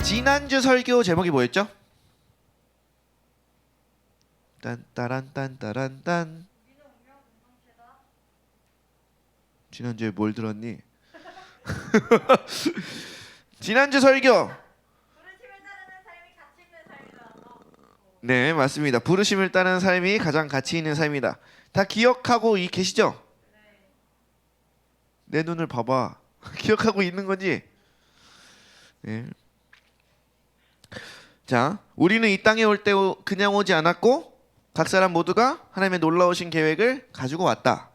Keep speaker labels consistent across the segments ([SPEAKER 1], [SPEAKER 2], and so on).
[SPEAKER 1] 지난주 설교 제목이 뭐였죠? 딴따란딴따란딴. 지난주에 뭘 들었니? 지난주 설교. 네, 맞습니다. 부르심을 따르는 삶이 가장 가치 있는 삶이다. 다 기억하고 계시죠? 내 눈을 봐봐. 기억하고 있는 거지? 네. 자, 우리는 이 땅에 올 때 그냥 오지 않았고 각 사람 모두가 하나님의 놀라우신 계획을 가지고 왔다.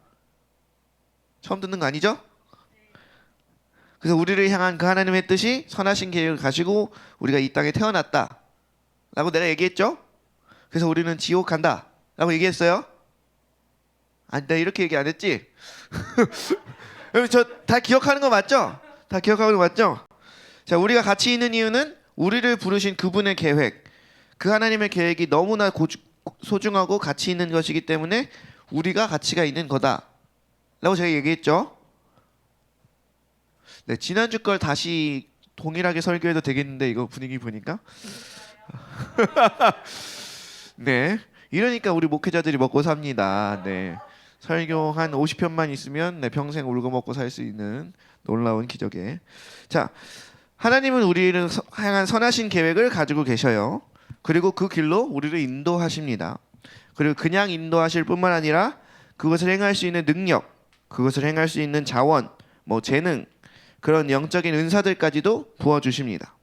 [SPEAKER 1] 처음 듣는 거 아니죠? 그래서 우리를 향한 그 하나님의 뜻이 선하신 계획을 가지고 우리가 이 땅에 태어났다 라고 내가 얘기했죠? 그래서 우리는 지옥 간다 라고 얘기했어요? 아니, 내가 이렇게 얘기 안 했지? 여러분, 저 다 기억하는 거 맞죠? 다 기억하는 거 맞죠? 자, 우리가 같이 있는 이유는 우리를 부르신 그분의 계획, 그 하나님의 계획이 너무나 소중하고 가치 있는 것이기 때문에 우리가 가치가 있는 거다 라고 제가 얘기했죠. 네, 지난주 걸 다시 동일하게 설교해도 되겠는데, 이거 분위기 보니까. 네, 이러니까 우리 목회자들이 먹고 삽니다. 네, 설교 한 50편만 있으면 네, 평생 울고 먹고 살 수 있는 놀라운 기적에. 자, 하나님은 우리를 향한 선하신 계획을 가지고 계셔요. 그리고 그 길로 우리를 인도하십니다. 그리고 그냥 인도하실 뿐만 아니라 그것을 행할 수 있는 능력, 그것을 행할 수 있는 자원, 뭐 재능, 그런 영적인 은사들까지도 부어주십니다.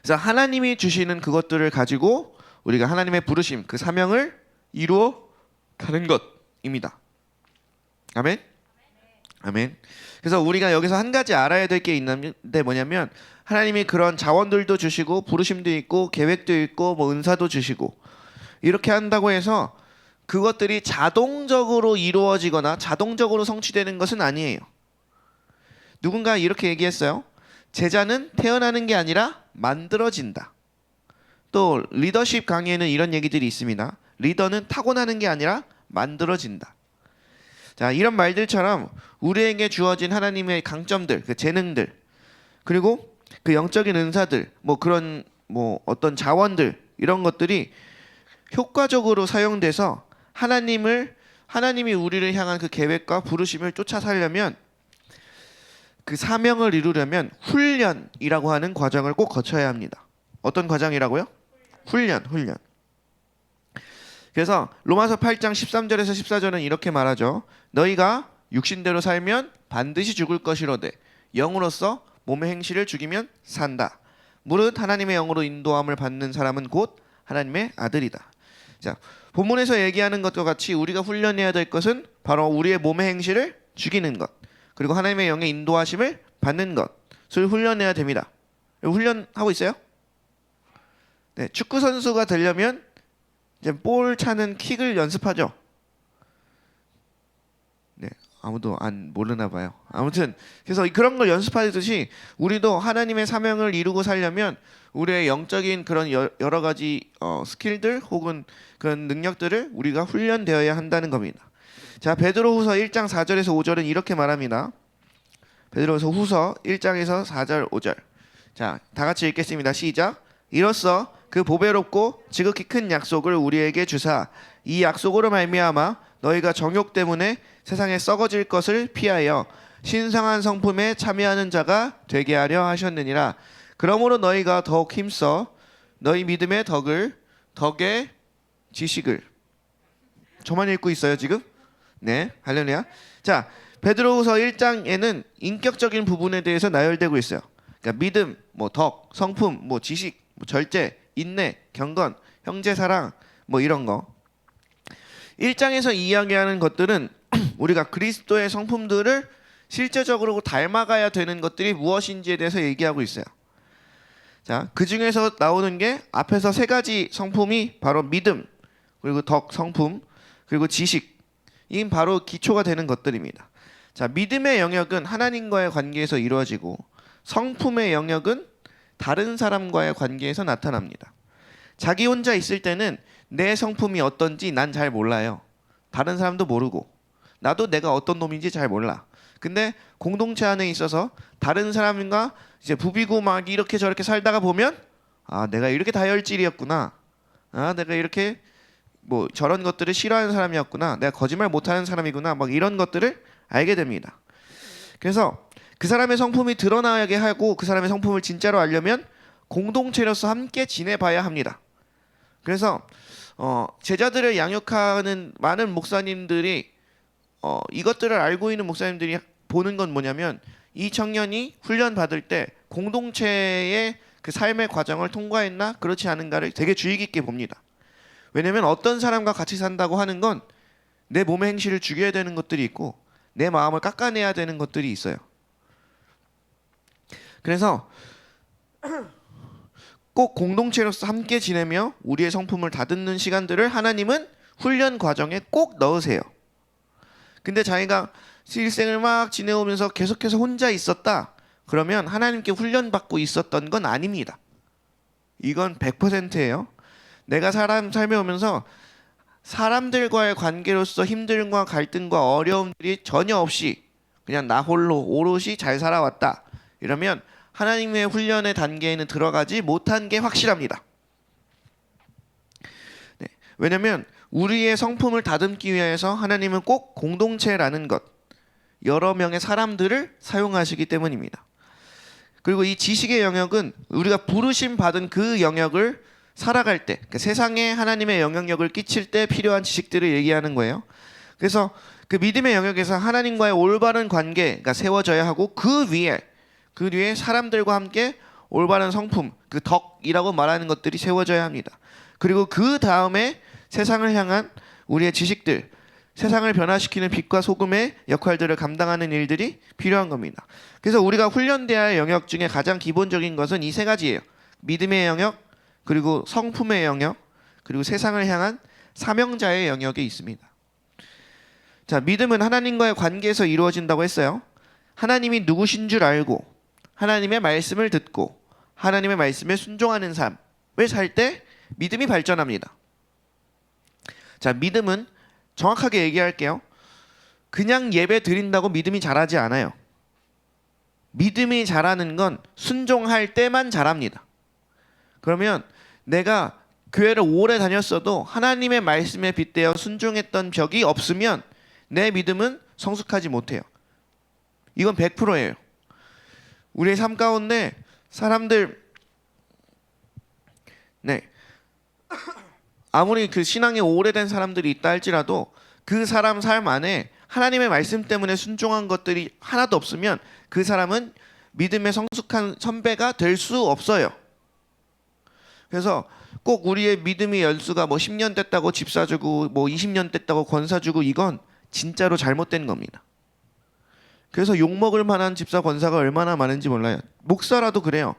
[SPEAKER 1] 그래서 하나님이 주시는 그것들을 가지고 우리가 하나님의 부르심, 그 사명을 이루어 가는 것입니다. 아멘? 아멘. 그래서 우리가 여기서 한 가지 알아야 될 게 있는데 뭐냐면, 하나님이 그런 자원들도 주시고 부르심도 있고 계획도 있고 뭐 은사도 주시고 이렇게 한다고 해서 그것들이 자동적으로 이루어지거나 자동적으로 성취되는 것은 아니에요. 누군가 이렇게 얘기했어요. 제자는 태어나는 게 아니라 만들어진다. 또 리더십 강의에는 이런 얘기들이 있습니다. 리더는 타고나는 게 아니라 만들어진다. 자, 이런 말들처럼 우리에게 주어진 하나님의 강점들, 그 재능들, 그리고 그 영적인 은사들, 뭐 그런 뭐 어떤 자원들, 이런 것들이 효과적으로 사용돼서 하나님이 우리를 향한 그 계획과 부르심을 쫓아 살려면, 그 사명을 이루려면 훈련이라고 하는 과정을 꼭 거쳐야 합니다. 어떤 과정이라고요? 훈련. 그래서 로마서 8장 13절에서 14절은 이렇게 말하죠. 너희가 육신대로 살면 반드시 죽을 것이로되 영으로서 몸의 행실을 죽이면 산다. 무릇 하나님의 영으로 인도함을 받는 사람은 곧 하나님의 아들이다. 자, 본문에서 얘기하는 것과 같이 우리가 훈련해야 될 것은 바로 우리의 몸의 행실을 죽이는 것, 그리고 하나님의 영의 인도하심을 받는 것을 훈련해야 됩니다. 훈련하고 있어요? 네, 축구 선수가 되려면 이제 볼 차는 킥을 연습하죠. 네, 아무도 안 모르나 봐요. 아무튼 그래서 그런 걸 연습하듯이 우리도 하나님의 사명을 이루고 살려면 우리의 영적인 그런 여러 가지 스킬들 혹은 그런 능력들을 우리가 훈련되어야 한다는 겁니다. 자, 베드로후서 1장 4절에서 5절은 이렇게 말합니다. 베드로후서 1장에서 4절 5절. 자, 다 같이 읽겠습니다. 시작. 이로써 그 보배롭고 지극히 큰 약속을 우리에게 주사 이 약속으로 말미암아 너희가 정욕 때문에 세상에 썩어질 것을 피하여 신성한 성품에 참여하는 자가 되게 하려 하셨느니라. 그러므로 너희가 더욱 힘써 너희 믿음의 덕의 지식을. 저만 읽고 있어요 지금? 네, 할렐루야. 자, 베드로후서 1장에는 인격적인 부분에 대해서 나열되고 있어요. 그러니까 믿음, 뭐 덕, 성품, 뭐 지식, 뭐 절제, 인내, 경건, 형제 사랑, 뭐 이런 거. 1장에서 이야기하는 것들은 우리가 그리스도의 성품들을 실제적으로 닮아가야 되는 것들이 무엇인지에 대해서 얘기하고 있어요. 자, 그 중에서 나오는 게 앞에서 세 가지 성품이 바로 믿음, 그리고 덕, 성품, 그리고 지식. 이 바로 기초가 되는 것들입니다. 자, 믿음의 영역은 하나님과의 관계에서 이루어지고 성품의 영역은 다른 사람과의 관계에서 나타납니다. 자기 혼자 있을 때는 내 성품이 어떤지 난 잘 몰라요. 다른 사람도 모르고 나도 내가 어떤 놈인지 잘 몰라. 근데 공동체 안에 있어서 다른 사람과 이제 부비고 막 이렇게 저렇게 살다가 보면 아, 내가 이렇게 다혈질이었구나. 아, 내가 이렇게 뭐 저런 것들을 싫어하는 사람이었구나. 내가 거짓말 못하는 사람이구나. 막 이런 것들을 알게 됩니다. 그래서 그 사람의 성품이 드러나게 하고 그 사람의 성품을 진짜로 알려면 공동체로서 함께 지내봐야 합니다. 그래서 제자들을 양육하는 많은 목사님들이 이것들을 알고 있는 목사님들이 보는 건 뭐냐면 이 청년이 훈련 받을 때 공동체의 그 삶의 과정을 통과했나 그렇지 않은가를 되게 주의 깊게 봅니다. 왜냐면 어떤 사람과 같이 산다고 하는 건 내 몸의 행실을 죽여야 되는 것들이 있고 내 마음을 깎아내야 되는 것들이 있어요. 그래서 꼭 공동체로서 함께 지내며 우리의 성품을 다듬는 시간들을 하나님은 훈련 과정에 꼭 넣으세요. 근데 자기가 일생을 막 지내오면서 계속해서 혼자 있었다. 그러면 하나님께 훈련받고 있었던 건 아닙니다. 이건 100%예요. 내가 삶에 오면서 사람들과의 관계로서 힘듦과 갈등과 어려움들이 전혀 없이 그냥 나 홀로 오롯이 잘 살아왔다. 이러면 하나님의 훈련의 단계에는 들어가지 못한 게 확실합니다. 네. 왜냐하면 우리의 성품을 다듬기 위해서 하나님은 꼭 공동체라는 것, 여러 명의 사람들을 사용하시기 때문입니다. 그리고 이 지식의 영역은 우리가 부르심 받은 그 영역을 살아갈 때, 그러니까 세상에 하나님의 영향력을 끼칠 때 필요한 지식들을 얘기하는 거예요. 그래서 그 믿음의 영역에서 하나님과의 올바른 관계가 세워져야 하고 그 위에 사람들과 함께 올바른 성품, 그 덕이라고 말하는 것들이 세워져야 합니다. 그리고 그 다음에 세상을 향한 우리의 지식들, 세상을 변화시키는 빛과 소금의 역할들을 감당하는 일들이 필요한 겁니다. 그래서 우리가 훈련돼야 할 영역 중에 가장 기본적인 것은 이 세 가지예요. 믿음의 영역, 그리고 성품의 영역, 그리고 세상을 향한 사명자의 영역이 있습니다. 자, 믿음은 하나님과의 관계에서 이루어진다고 했어요. 하나님이 누구신 줄 알고 하나님의 말씀을 듣고 하나님의 말씀에 순종하는 삶을 살 때 믿음이 발전합니다. 자, 믿음은 정확하게 얘기할게요. 그냥 예배 드린다고 믿음이 자라지 않아요. 믿음이 자라는 건 순종할 때만 자랍니다. 그러면 내가 교회를 오래 다녔어도 하나님의 말씀에 빗대어 순종했던 적이 없으면 내 믿음은 성숙하지 못해요. 이건 100%예요. 우리의 삶 가운데 사람들 아무리 그 신앙이 오래된 사람들이 있다 할지라도 그 사람 삶 안에 하나님의 말씀 때문에 순종한 것들이 하나도 없으면 그 사람은 믿음의 성숙한 선배가 될 수 없어요. 그래서 꼭 우리의 믿음의 연수가 뭐 10년 됐다고 집 사주고 뭐 20년 됐다고 권 사주고 이건 진짜로 잘못된 겁니다. 그래서 욕먹을 만한 집사 권사가 얼마나 많은지 몰라요. 목사라도 그래요.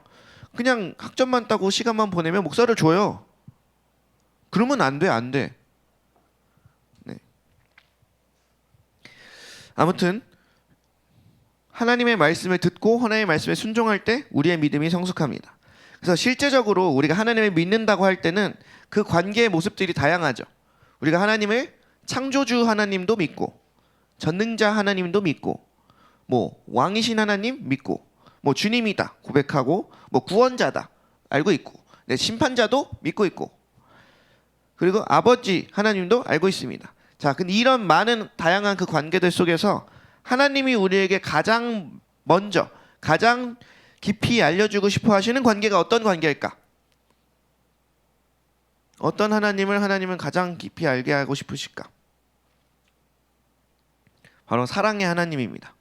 [SPEAKER 1] 그냥 학점만 따고 시간만 보내면 목사를 줘요. 그러면 안 돼. 네. 아무튼 하나님의 말씀을 듣고 하나님의 말씀에 순종할 때 우리의 믿음이 성숙합니다. 그래서 실제적으로 우리가 하나님을 믿는다고 할 때는 그 관계의 모습들이 다양하죠. 우리가 하나님을 창조주 하나님도 믿고 전능자 하나님도 믿고 뭐 왕이신 하나님 믿고 뭐 주님이다 고백하고 뭐 구원자다 알고 있고 심판자도 믿고 있고 그리고 아버지 하나님도 알고 있습니다. 자, 근데 이런 많은 다양한 그 관계들 속에서 하나님이 우리에게 가장 먼저 가장 깊이 알려주고 싶어 하시는 관계가 어떤 관계일까? 어떤 하나님은 가장 깊이 알게 하고 싶으실까? 바로 사랑의 하나님입니다.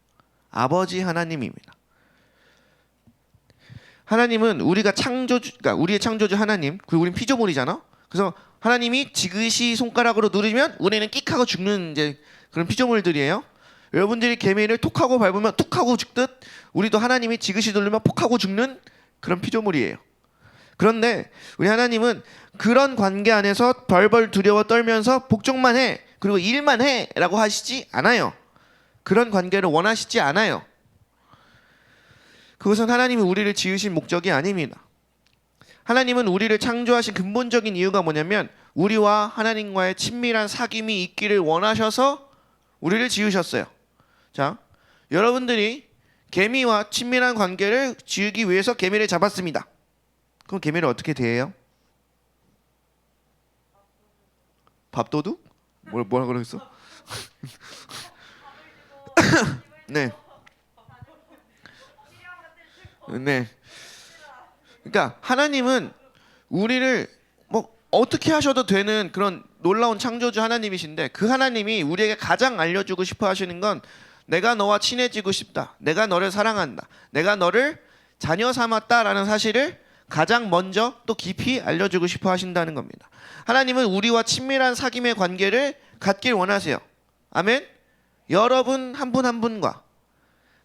[SPEAKER 1] 아버지 하나님입니다. 하나님은 우리가 그러니까 우리의 창조주 하나님, 그리고 우린 피조물이잖아. 그래서 하나님이 지그시 손가락으로 누르면 우리는 끽하고 죽는 이제 그런 피조물들이에요. 여러분들이 개미를 톡하고 밟으면 툭하고 죽듯 우리도 하나님이 지그시 누르면 폭하고 죽는 그런 피조물이에요. 그런데 우리 하나님은 그런 관계 안에서 벌벌 두려워 떨면서 복종만 해 그리고 일만 해 라고 하시지 않아요. 그런 관계를 원하시지 않아요. 그것은 하나님이 우리를 지으신 목적이 아닙니다. 하나님은 우리를 창조하신 근본적인 이유가 뭐냐면 우리와 하나님과의 친밀한 사귐이 있기를 원하셔서 우리를 지으셨어요. 자, 여러분들이 개미와 친밀한 관계를 지우기 위해서 개미를 잡았습니다. 그럼 개미를 어떻게 대해요? 밥도둑? 뭐라 그랬어? 네. 네. 그러니까 하나님은 우리를 뭐 어떻게 하셔도 되는 그런 놀라운 창조주 하나님이신데, 그 하나님이 우리에게 가장 알려주고 싶어 하시는 건 내가 너와 친해지고 싶다, 내가 너를 사랑한다, 내가 너를 자녀 삼았다라는 사실을 가장 먼저 또 깊이 알려주고 싶어 하신다는 겁니다. 하나님은 우리와 친밀한 사귐의 관계를 갖길 원하세요. 아멘. 여러분 한 분 한 분과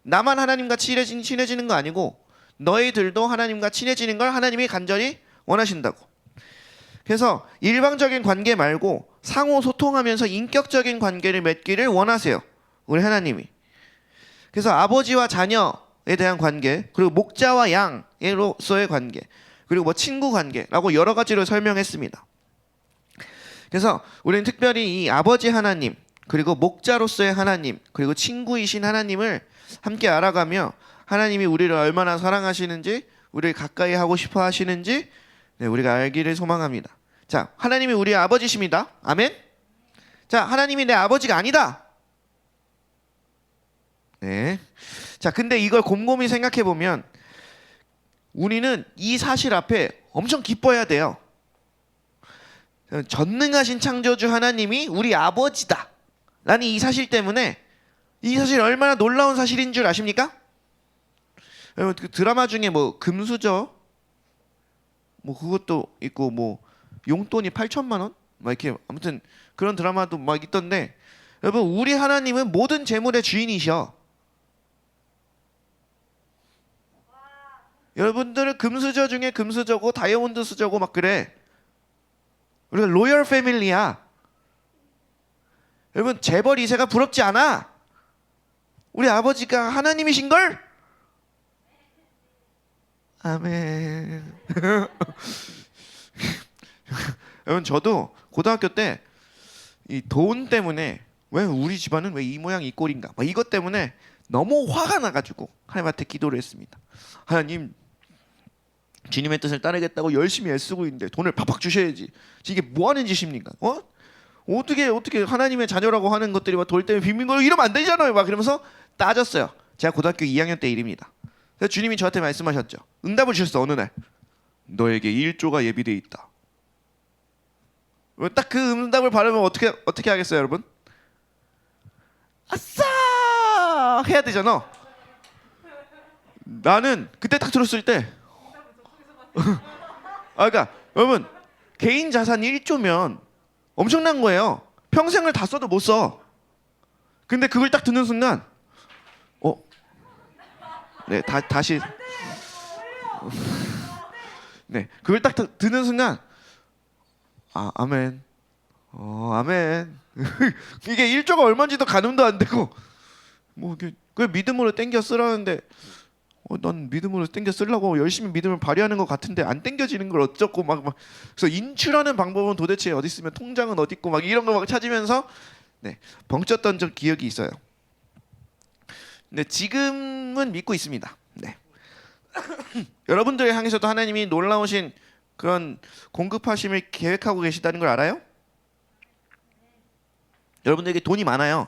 [SPEAKER 1] 나만 하나님과 친해지는 거 아니고 너희들도 하나님과 친해지는 걸 하나님이 간절히 원하신다고. 그래서 일방적인 관계 말고 상호 소통하면서 인격적인 관계를 맺기를 원하세요, 우리 하나님이. 그래서 아버지와 자녀에 대한 관계, 그리고 목자와 양으로서의 관계, 그리고 뭐 친구 관계라고 여러 가지로 설명했습니다. 그래서 우리는 특별히 이 아버지 하나님, 그리고 목자로서의 하나님, 그리고 친구이신 하나님을 함께 알아가며 하나님이 우리를 얼마나 사랑하시는지, 우리를 가까이 하고 싶어 하시는지 우리가 알기를 소망합니다. 자, 하나님이 우리의 아버지십니다. 아멘. 자, 하나님이 내 아버지가 아니다. 네. 자, 근데 이걸 곰곰이 생각해 보면 우리는 이 사실 앞에 엄청 기뻐해야 돼요. 전능하신 창조주 하나님이 우리 아버지다 라는 이 사실 때문에, 이 사실 얼마나 놀라운 사실인 줄 아십니까? 여러분, 그 드라마 중에 뭐 금수저 뭐 그것도 있고, 뭐 용돈이 8천만 원? 막 이렇게 아무튼 그런 드라마도 막 있던데, 여러분 우리 하나님은 모든 재물의 주인이셔. 여러분들은 금수저 중에 금수저고 다이아몬드 수저고 막 그래. 우리가 로열 패밀리야. 여러분 재벌 2세가 부럽지 않아. 우리 아버지가 하나님이신걸? 아멘. 여러분 저도 고등학교 때 이 돈 때문에, 왜 우리 집안은 왜 이 모양 이 꼴인가, 막 이것 때문에 너무 화가 나가지고 하나님한테 기도를 했습니다. 하나님, 주님의 뜻을 따르겠다고 열심히 애쓰고 있는데 돈을 팍팍 주셔야지. 이게 뭐 하는 짓입니까? 어떻게 하나님의 자녀라고 하는 것들이 막 돌 때문에 빈민 걸 이러면 안 되잖아요. 막 그러면서 따졌어요. 제가 고등학교 2학년 때 일입니다. 그래서 주님이 저한테 말씀하셨죠. 응답을 주셨어. 어느 날 너에게 1조가 예비되어 있다. 딱 그 응답을 받으면 어떻게 하겠어요, 여러분? 아싸 해야 되잖아. 나는 그때 딱 들었을 때 그러니까 여러분 개인 자산 1조면 엄청난 거예요. 평생을 다 써도 못 써. 근데 그걸 딱 듣는 순간 네, 다시 네, 그걸 딱 듣는 순간 아멘. 아멘. 이게 1조가 얼마인지도 가늠도 안 되고, 뭐 그 믿음으로 땡겨 쓰라는데 난 믿음으로 땡겨 쓰려고 열심히 믿음을 발휘하는 것 같은데 안 땡겨지는 걸 어쩌고 막 그래서 인출하는 방법은 도대체 어디 있으면 통장은 어디 있고 막 이런 거 막 찾으면서 벙쪘던 적 기억이 있어요. 근데 지금은 믿고 있습니다. 네. 여러분들을 향해서도 하나님이 놀라우신 그런 공급하심을 계획하고 계시다는 걸 알아요? 여러분들에게 돈이 많아요.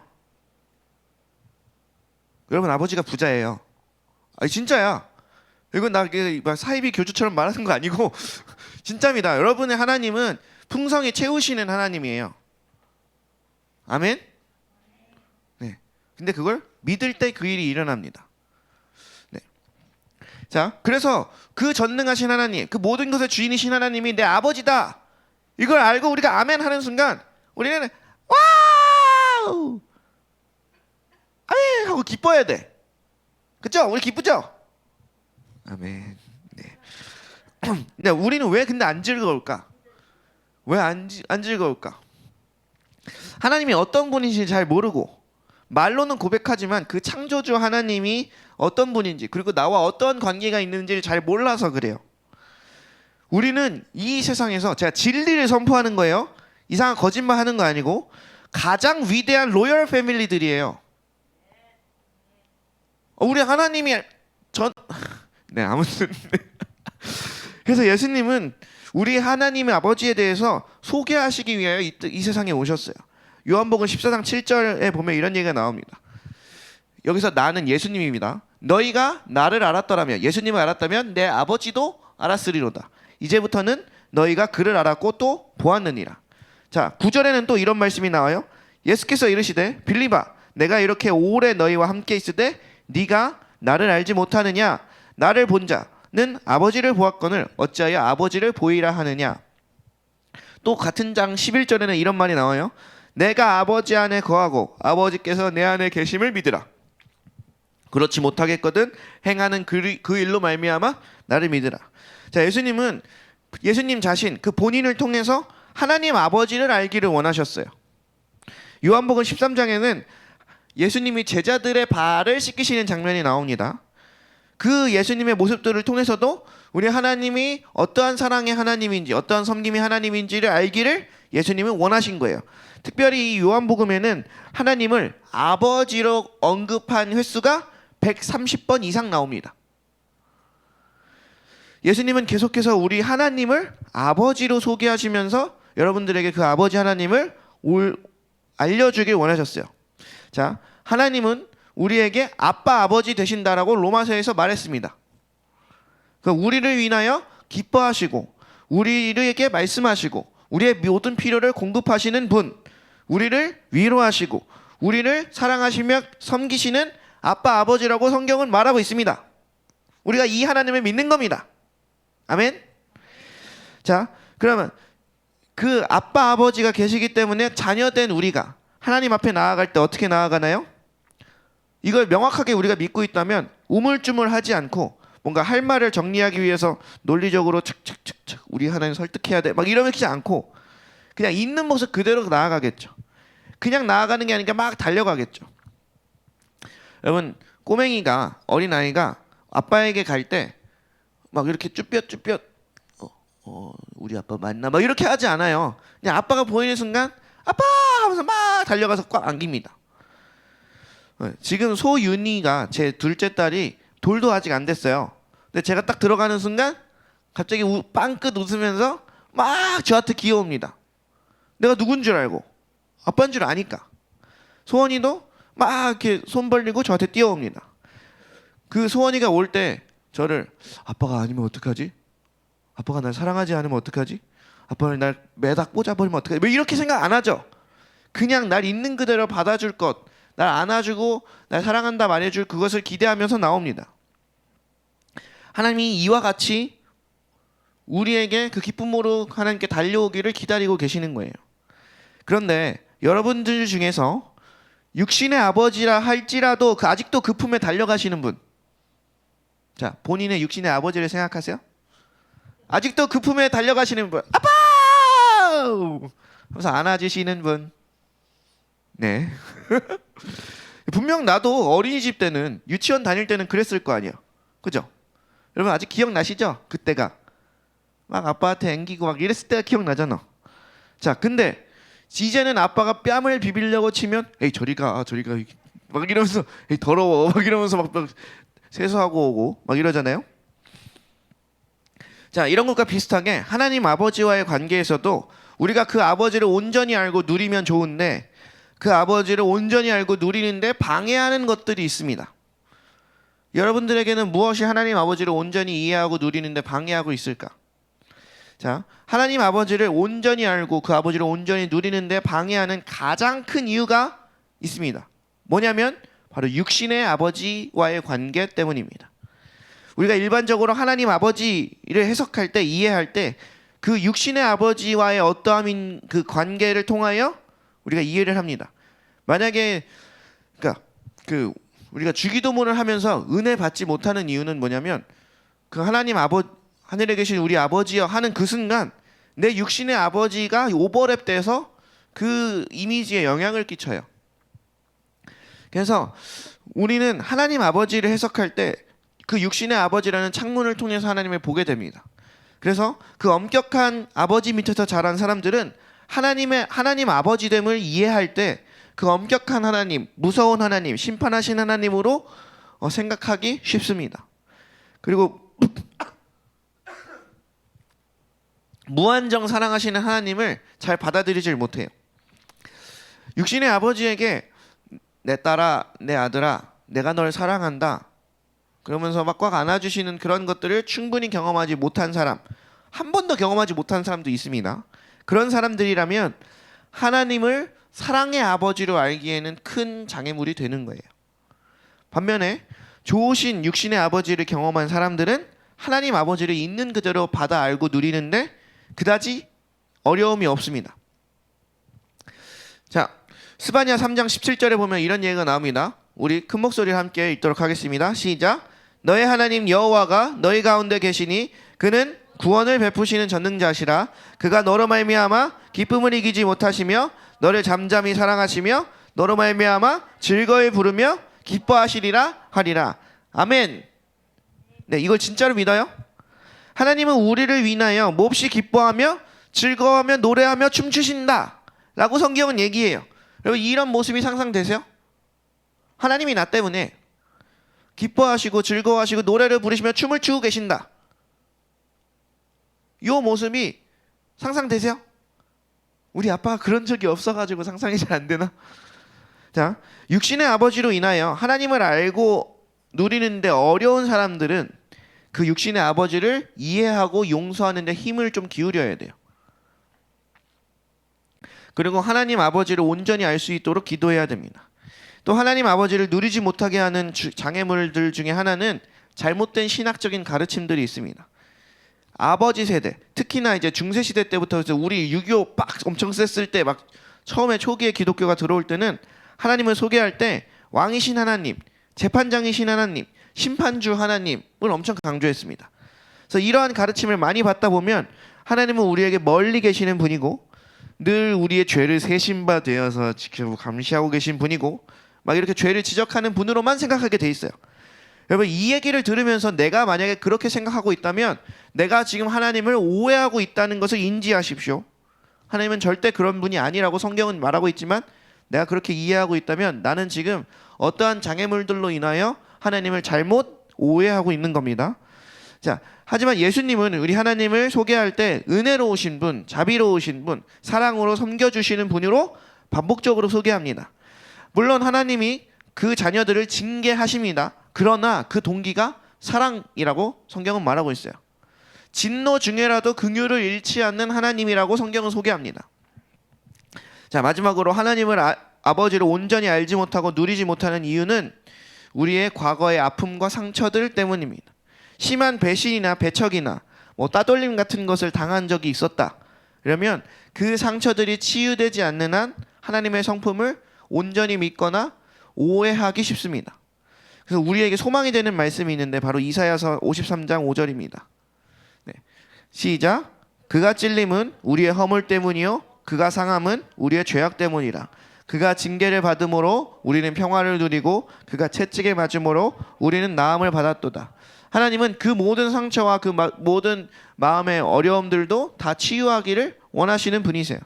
[SPEAKER 1] 여러분 아버지가 부자예요. 진짜야. 이건 나 사이비 교주처럼 말하는 거 아니고 진짜입니다. 여러분의 하나님은 풍성히 채우시는 하나님이에요. 아멘. 네. 근데 그걸 믿을 때 그 일이 일어납니다. 네. 자, 그래서 그 전능하신 하나님, 그 모든 것의 주인이신 하나님이 내 아버지다. 이걸 알고 우리가 아멘 하는 순간 우리는 와우! 아멘 하고 기뻐해야 돼. 그쵸? 우리 기쁘죠? 아멘. 네. 근데 우리는 왜 근데 안 즐거울까? 왜 안 즐거울까? 하나님이 어떤 분인지 잘 모르고 말로는 고백하지만 그 창조주 하나님이 어떤 분인지, 그리고 나와 어떤 관계가 있는지를 잘 몰라서 그래요. 우리는 이 세상에서, 제가 진리를 선포하는 거예요. 이상한 거짓말 하는 거 아니고, 가장 위대한 로열 패밀리들이에요. 우리 하나님이 전 네, 아무튼 그래서 예수님은 우리 하나님의 아버지에 대해서 소개하시기 위하여 이 세상에 오셨어요. 요한복음 14장 7절에 보면 이런 얘기가 나옵니다. 여기서 나는 예수님입니다. 너희가 나를 알았더라면, 예수님을 알았다면 내 아버지도 알았으리로다. 이제부터는 너희가 그를 알았고 또 보았느니라. 자, 9절에는 또 이런 말씀이 나와요. 예수께서 이르시되 빌립아, 내가 이렇게 오래 너희와 함께 있으되 네가 나를 알지 못하느냐? 나를 본 자는 아버지를 보았거늘 어찌하여 아버지를 보이라 하느냐? 또 같은 장 11절에는 이런 말이 나와요. 내가 아버지 안에 거하고 아버지께서 내 안에 계심을 믿으라. 그렇지 못하겠거든 행하는 그 일로 말미암아 나를 믿으라. 자, 예수님 자신 그 본인을 통해서 하나님 아버지를 알기를 원하셨어요. 요한복음 13장에는 예수님이 제자들의 발을 씻기시는 장면이 나옵니다. 그 예수님의 모습들을 통해서도 우리 하나님이 어떠한 사랑의 하나님인지, 어떠한 섬김의 하나님인지를 알기를 예수님은 원하신 거예요. 특별히 이 요한복음에는 하나님을 아버지로 언급한 횟수가 130번 이상 나옵니다. 예수님은 계속해서 우리 하나님을 아버지로 소개하시면서 여러분들에게 그 아버지 하나님을 알려주길 원하셨어요. 자, 하나님은 우리에게 아빠 아버지 되신다라고 로마서에서 말했습니다. 우리를 위하여 기뻐하시고 우리에게 말씀하시고 우리의 모든 필요를 공급하시는 분, 우리를 위로하시고 우리를 사랑하시며 섬기시는 아빠 아버지라고 성경은 말하고 있습니다. 우리가 이 하나님을 믿는 겁니다. 아멘. 자, 그러면 그 아빠 아버지가 계시기 때문에 자녀된 우리가 하나님 앞에 나아갈 때 어떻게 나아가나요? 이걸 명확하게 우리가 믿고 있다면 우물쭈물하지 않고 뭔가 할 말을 정리하기 위해서 논리적으로 착착착착 우리 하나님 설득해야 돼 막 이러지 않고 그냥 있는 모습 그대로 나아가겠죠. 그냥 나아가는 게 아니라 막 달려가겠죠. 여러분, 꼬맹이가, 어린아이가 아빠에게 갈 때 막 이렇게 쭈뼛쭈뼛 우리 아빠 맞나? 막 이렇게 하지 않아요. 그냥 아빠가 보이는 순간 아빠 하면서 막 달려가서 꽉 안깁니다. 지금 소윤이가 제 둘째 딸이 돌도 아직 안 됐어요. 근데 제가 딱 들어가는 순간 갑자기 빵긋 웃으면서 막 저한테 기어옵니다. 내가 누군 줄 알고 아빠인 줄 아니까. 소원이도 막 이렇게 손 벌리고 저한테 뛰어옵니다. 그 소원이가 올 때 저를 아빠가 아니면 어떡하지? 아빠가 날 사랑하지 않으면 어떡하지? 아빠를 날 매다 꽂아버리면 어떡하지? 뭐 이렇게 생각 안 하죠. 그냥 날 있는 그대로 받아줄 것, 날 안아주고 날 사랑한다 말해줄 그것을 기대하면서 나옵니다. 하나님이 이와 같이 우리에게 그 기쁨으로 하나님께 달려오기를 기다리고 계시는 거예요. 그런데 여러분들 중에서 육신의 아버지라 할지라도 아직도 그 품에 달려가시는 분, 자, 본인의 육신의 아버지를 생각하세요. 아직도 그 품에 달려가시는 분, 아빠! 하면서 안아주시는 분. 네. 분명 나도 어린이집 때는, 유치원 다닐 때는 그랬을 거 아니에요. 그죠? 여러분 아직 기억나시죠? 그때가 막 아빠한테 앵기고 막 이랬을 때가 기억나잖아. 자, 근데 이제는 아빠가 뺨을 비비려고 치면 에이 저리 가 막 이러면서 에이 더러워 막 이러면서 막 세수하고 오고 막 이러잖아요. 자, 이런 것과 비슷하게 하나님 아버지와의 관계에서도 우리가 그 아버지를 온전히 알고 누리면 좋은데 그 아버지를 온전히 알고 누리는데 방해하는 것들이 있습니다. 여러분들에게는 무엇이 하나님 아버지를 온전히 이해하고 누리는데 방해하고 있을까? 자, 하나님 아버지를 온전히 알고 그 아버지를 온전히 누리는데 방해하는 가장 큰 이유가 있습니다. 뭐냐면 바로 육신의 아버지와의 관계 때문입니다. 우리가 일반적으로 하나님 아버지를 해석할 때, 이해할 때 그 육신의 아버지와의 어떠한 그 관계를 통하여 우리가 이해를 합니다. 만약에 그러니까 우리가 주기도문을 하면서 은혜 받지 못하는 이유는 뭐냐면 그 하나님 하늘에 계신 우리 아버지여 하는 그 순간 내 육신의 아버지가 오버랩돼서 그 이미지에 영향을 끼쳐요. 그래서 우리는 하나님 아버지를 해석할 때 그 육신의 아버지라는 창문을 통해서 하나님을 보게 됩니다. 그래서 그 엄격한 아버지 밑에서 자란 사람들은 하나님 아버지됨을 이해할 때 그 엄격한 하나님, 무서운 하나님, 심판하신 하나님으로 생각하기 쉽습니다. 그리고 무한정 사랑하시는 하나님을 잘 받아들이질 못해요. 육신의 아버지에게 내 딸아, 내 아들아, 내가 널 사랑한다 그러면서 막 꽉 안아주시는 그런 것들을 충분히 경험하지 못한 사람, 한 번도 경험하지 못한 사람도 있습니다. 그런 사람들이라면 하나님을 사랑의 아버지로 알기에는 큰 장애물이 되는 거예요. 반면에 좋으신 육신의 아버지를 경험한 사람들은 하나님 아버지를 있는 그대로 받아 알고 누리는데 그다지 어려움이 없습니다. 자, 스바냐 3장 17절에 보면 이런 얘기가 나옵니다. 우리 큰 목소리로 함께 읽도록 하겠습니다. 시작. 너의 하나님 여호와가 너희 가운데 계시니 그는 구원을 베푸시는 전능자시라. 그가 너로 말미암아 기쁨을 이기지 못하시며 너를 잠잠히 사랑하시며 너로 말미암아 즐거이 부르며 기뻐하시리라 하리라. 아멘. 네, 이걸 진짜로 믿어요? 하나님은 우리를 위하여 몹시 기뻐하며 즐거워하며 노래하며 춤추신다 라고 성경은 얘기해요. 여러분 이런 모습이 상상되세요? 하나님이 나 때문에 기뻐하시고 즐거워하시고 노래를 부르시며 춤을 추고 계신다. 이 모습이 상상되세요? 우리 아빠가 그런 적이 없어가지고 상상이 잘 안 되나? 자, 육신의 아버지로 인하여 하나님을 알고 누리는데 어려운 사람들은 그 육신의 아버지를 이해하고 용서하는 데 힘을 좀 기울여야 돼요. 그리고 하나님 아버지를 온전히 알 수 있도록 기도해야 됩니다. 또 하나님 아버지를 누리지 못하게 하는 장애물들 중에 하나는 잘못된 신학적인 가르침들이 있습니다. 아버지 세대, 특히나 이제 중세 시대 때부터 해서 우리 6.25 빡 엄청 셌을 때 막 처음에 초기에 기독교가 들어올 때는 하나님을 소개할 때 왕이신 하나님, 재판장이신 하나님, 심판주 하나님을 엄청 강조했습니다. 그래서 이러한 가르침을 많이 받다 보면 하나님은 우리에게 멀리 계시는 분이고 늘 우리의 죄를 세신 바 되어서 지켜보고 감시하고 계신 분이고 막 이렇게 죄를 지적하는 분으로만 생각하게 돼 있어요. 여러분 이 얘기를 들으면서 내가 만약에 그렇게 생각하고 있다면 내가 지금 하나님을 오해하고 있다는 것을 인지하십시오. 하나님은 절대 그런 분이 아니라고 성경은 말하고 있지만 내가 그렇게 이해하고 있다면 나는 지금 어떠한 장애물들로 인하여 하나님을 잘못 오해하고 있는 겁니다. 자, 하지만 예수님은 우리 하나님을 소개할 때 은혜로우신 분, 자비로우신 분, 사랑으로 섬겨주시는 분으로 반복적으로 소개합니다. 물론 하나님이 그 자녀들을 징계하십니다. 그러나 그 동기가 사랑이라고 성경은 말하고 있어요. 진노 중에라도 긍휼을 잃지 않는 하나님이라고 성경은 소개합니다. 자, 마지막으로 하나님을 아버지를 온전히 알지 못하고 누리지 못하는 이유는 우리의 과거의 아픔과 상처들 때문입니다. 심한 배신이나 배척이나 따돌림 같은 것을 당한 적이 있었다. 그러면 그 상처들이 치유되지 않는 한 하나님의 성품을 온전히 믿거나 오해하기 쉽습니다. 그래서 우리에게 소망이 되는 말씀이 있는데 바로 이사야서 53장 5절입니다. 네. 시작. 그가 찔림은 우리의 허물 때문이요 그가 상함은 우리의 죄악 때문이라. 그가 징계를 받음으로 우리는 평화를 누리고 그가 채찍에 맞음으로 우리는 나음을 받았도다. 하나님은 그 모든 상처와 그 모든 마음의 어려움들도 다 치유하기를 원하시는 분이세요.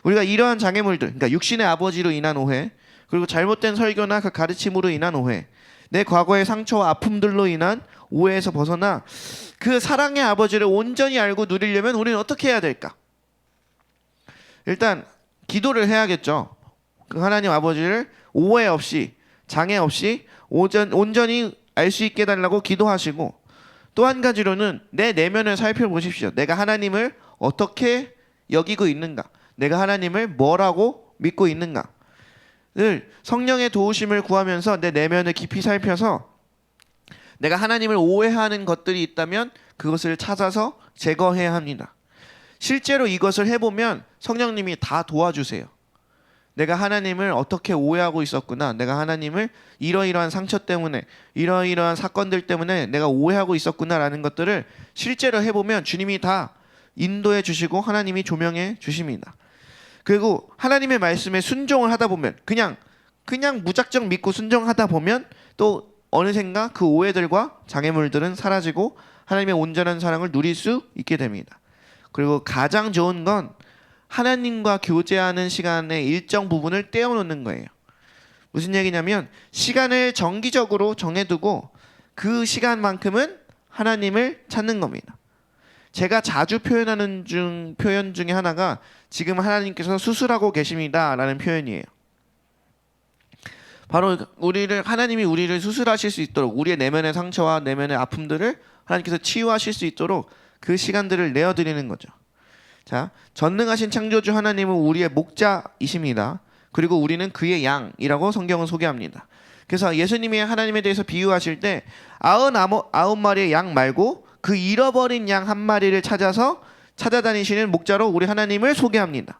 [SPEAKER 1] 우리가 이러한 장애물들, 그러니까 육신의 아버지로 인한 오해, 그리고 잘못된 설교나 그 가르침으로 인한 오해, 내 과거의 상처와 아픔들로 인한 오해에서 벗어나 그 사랑의 아버지를 온전히 알고 누리려면 우리는 어떻게 해야 될까? 일단 기도를 해야겠죠. 그 하나님 아버지를 오해 없이 장애 없이 온전히 알 수 있게 해달라고 기도하시고 또 한 가지로는 내 내면을 살펴보십시오. 내가 하나님을 어떻게 여기고 있는가? 내가 하나님을 뭐라고 믿고 있는가? 늘 성령의 도우심을 구하면서 내 내면을 깊이 살펴서 내가 하나님을 오해하는 것들이 있다면 그것을 찾아서 제거해야 합니다. 실제로 이것을 해보면 성령님이 다 도와주세요. 내가 하나님을 어떻게 오해하고 있었구나. 내가 하나님을 이러이러한 상처 때문에 이러이러한 사건들 때문에 내가 오해하고 있었구나라는 것들을 실제로 해보면 주님이 다 인도해 주시고 하나님이 조명해 주십니다. 그리고 하나님의 말씀에 순종을 하다 보면 그냥 무작정 믿고 순종하다 보면 또 어느샌가 그 오해들과 장애물들은 사라지고 하나님의 온전한 사랑을 누릴 수 있게 됩니다. 그리고 가장 좋은 건 하나님과 교제하는 시간의 일정 부분을 떼어놓는 거예요. 무슨 얘기냐면 시간을 정기적으로 정해두고 그 시간만큼은 하나님을 찾는 겁니다. 제가 자주 표현하는 표현 중에 하나가 지금 하나님께서 수술하고 계십니다라는 표현이에요. 바로 하나님이 우리를 수술하실 수 있도록 우리의 내면의 상처와 내면의 아픔들을 하나님께서 치유하실 수 있도록 그 시간들을 내어드리는 거죠. 자, 전능하신 창조주 하나님은 우리의 목자이십니다. 그리고 우리는 그의 양이라고 성경은 소개합니다. 그래서 예수님이 하나님에 대해서 비유하실 때 99마리의 양 말고 그 잃어버린 양 한 마리를 찾아서 찾아다니시는 목자로 우리 하나님을 소개합니다.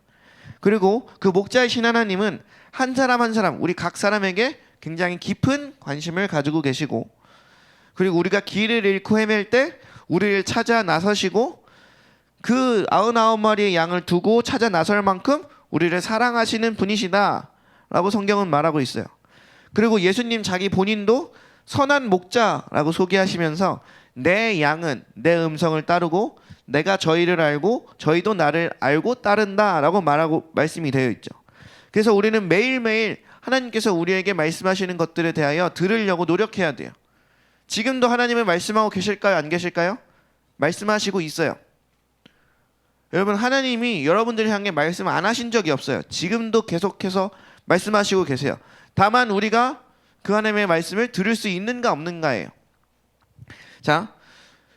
[SPEAKER 1] 그리고 그 목자이신 하나님은 한 사람 한 사람 우리 각 사람에게 굉장히 깊은 관심을 가지고 계시고, 그리고 우리가 길을 잃고 헤맬 때 우리를 찾아 나서시고 그 99마리의 양을 두고 찾아 나설 만큼 우리를 사랑하시는 분이시다라고 성경은 말하고 있어요. 그리고 예수님 자기 본인도 선한 목자라고 소개하시면서 내 양은 내 음성을 따르고 내가 저희를 알고 저희도 나를 알고 따른다라고 말씀이 되어 있죠. 그래서 우리는 매일매일 하나님께서 우리에게 말씀하시는 것들에 대하여 들으려고 노력해야 돼요. 지금도 하나님은 말씀하고 계실까요? 안 계실까요? 말씀하시고 있어요. 여러분, 하나님이 여러분들을 향해 말씀 안 하신 적이 없어요. 지금도 계속해서 말씀하시고 계세요. 다만 우리가 그 하나님의 말씀을 들을 수 있는가 없는가예요. 자,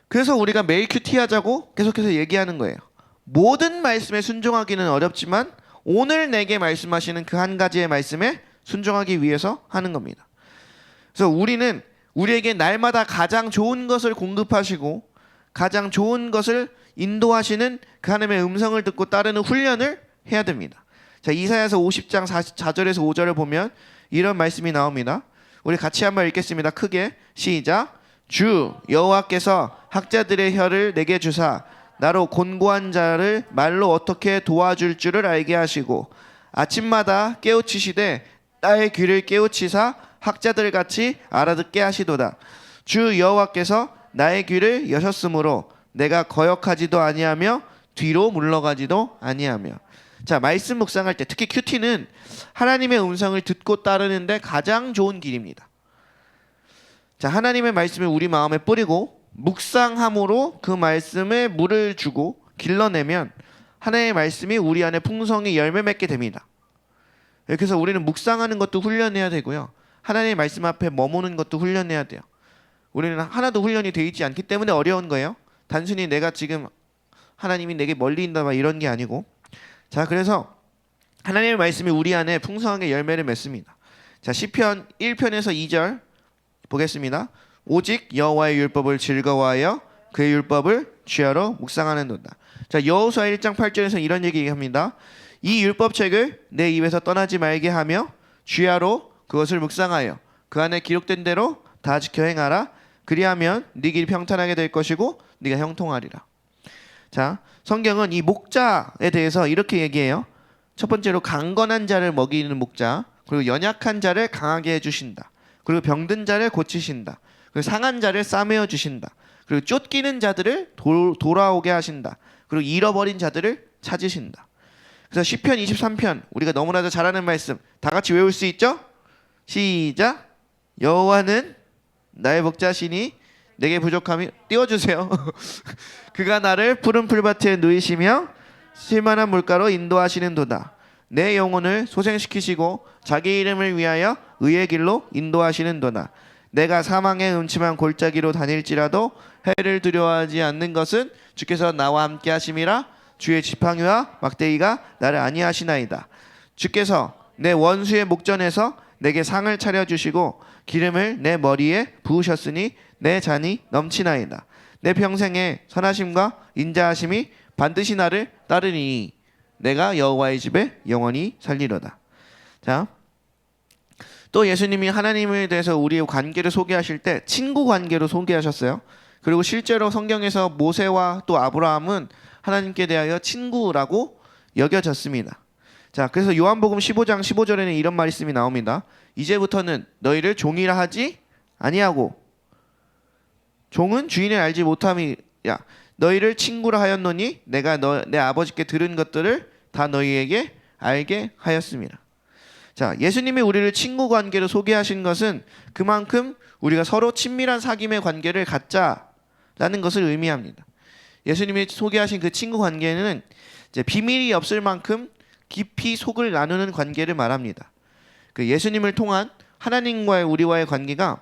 [SPEAKER 1] 그래서 우리가 매일 큐티하자고 계속해서 얘기하는 거예요. 모든 말씀에 순종하기는 어렵지만 오늘 내게 말씀하시는 그 한 가지의 말씀에 순종하기 위해서 하는 겁니다. 그래서 우리는 우리에게 날마다 가장 좋은 것을 공급하시고 가장 좋은 것을 인도하시는 그 하나님의 음성을 듣고 따르는 훈련을 해야 됩니다. 자, 이사야서 50장 4절에서 5절을 보면 이런 말씀이 나옵니다. 우리 같이 한번 읽겠습니다. 크게 시작. 주 여호와께서 학자들의 혀를 내게 주사 나로 곤고한 자를 말로 어떻게 도와줄 줄을 알게 하시고 아침마다 깨우치시되 나의 귀를 깨우치사 학자들 같이 알아듣게 하시도다. 주 여호와께서 나의 귀를 여셨으므로 내가 거역하지도 아니하며 뒤로 물러가지도 아니하며. 자, 말씀 묵상할 때 특히 큐티는 하나님의 음성을 듣고 따르는데 가장 좋은 길입니다. 자, 하나님의 말씀을 우리 마음에 뿌리고 묵상함으로 그 말씀에 물을 주고 길러내면 하나님의 말씀이 우리 안에 풍성히 열매 맺게 됩니다. 그래서 우리는 묵상하는 것도 훈련해야 되고요. 하나님의 말씀 앞에 머무는 것도 훈련해야 돼요. 우리는 하나도 훈련이 되어 있지 않기 때문에 어려운 거예요. 단순히 내가 지금 하나님이 내게 멀리 있다 막 이런 게 아니고. 자, 그래서 하나님의 말씀이 우리 안에 풍성하게 열매를 맺습니다. 자, 시편 1편에서 2절 보겠습니다. 오직 여호와의 율법을 즐거워하여 그의 율법을 주야로 묵상하는도다. 자, 여호수아 1장 8절에서 이런 얘기합니다. 이 율법책을 내 입에서 떠나지 말게 하며 주야로 그것을 묵상하여 그 안에 기록된 대로 다 지켜 행하라. 그리하면 네 길이 평탄하게 될 것이고 네가 형통하리라. 자, 성경은 이 목자에 대해서 이렇게 얘기해요. 첫 번째로 강건한 자를 먹이는 목자, 그리고 연약한 자를 강하게 해주신다. 그리고 병든 자를 고치신다. 그리고 상한 자를 싸매어 주신다. 그리고 쫓기는 자들을 돌아오게 하신다. 그리고 잃어버린 자들을 찾으신다. 그래서 시편 23편 우리가 너무나도 잘 아는 말씀 다 같이 외울 수 있죠? 시작. 여호와는 나의 목자시니 내게 부족함이 띄워주세요. 그가 나를 푸른 풀밭에 누이시며 쉴만한 물가로 인도하시는도다. 내 영혼을 소생시키시고 자기 이름을 위하여 의의 길로 인도하시는도다. 내가 사망의 음침한 골짜기로 다닐지라도 해를 두려워하지 않는 것은 주께서 나와 함께 하심이라. 주의 지팡이와 막대기가 나를 안위하시나이다. 주께서 내 원수의 목전에서 내게 상을 차려주시고 기름을 내 머리에 부으셨으니 내 잔이 넘치나이다. 내 평생에 선하심과 인자하심이 반드시 나를 따르니 내가 여호와의 집에 영원히 살리로다. 자, 또 예수님이 하나님에 대해서 우리의 관계를 소개하실 때 친구 관계로 소개하셨어요. 그리고 실제로 성경에서 모세와 또 아브라함은 하나님께 대하여 친구라고 여겨졌습니다. 자, 그래서 요한복음 15장 15절에는 이런 말씀이 나옵니다. 이제부터는 너희를 종이라 하지 아니하고 종은 주인을 알지 못함이야. 너희를 친구라 하였노니 내가 내 아버지께 들은 것들을 다 너희에게 알게 하였습니다. 자, 예수님이 우리를 친구 관계로 소개하신 것은 그만큼 우리가 서로 친밀한 사귐의 관계를 갖자라는 것을 의미합니다. 예수님이 소개하신 그 친구 관계는 이제 비밀이 없을 만큼 깊이 속을 나누는 관계를 말합니다. 그 예수님을 통한 하나님과의 우리와의 관계가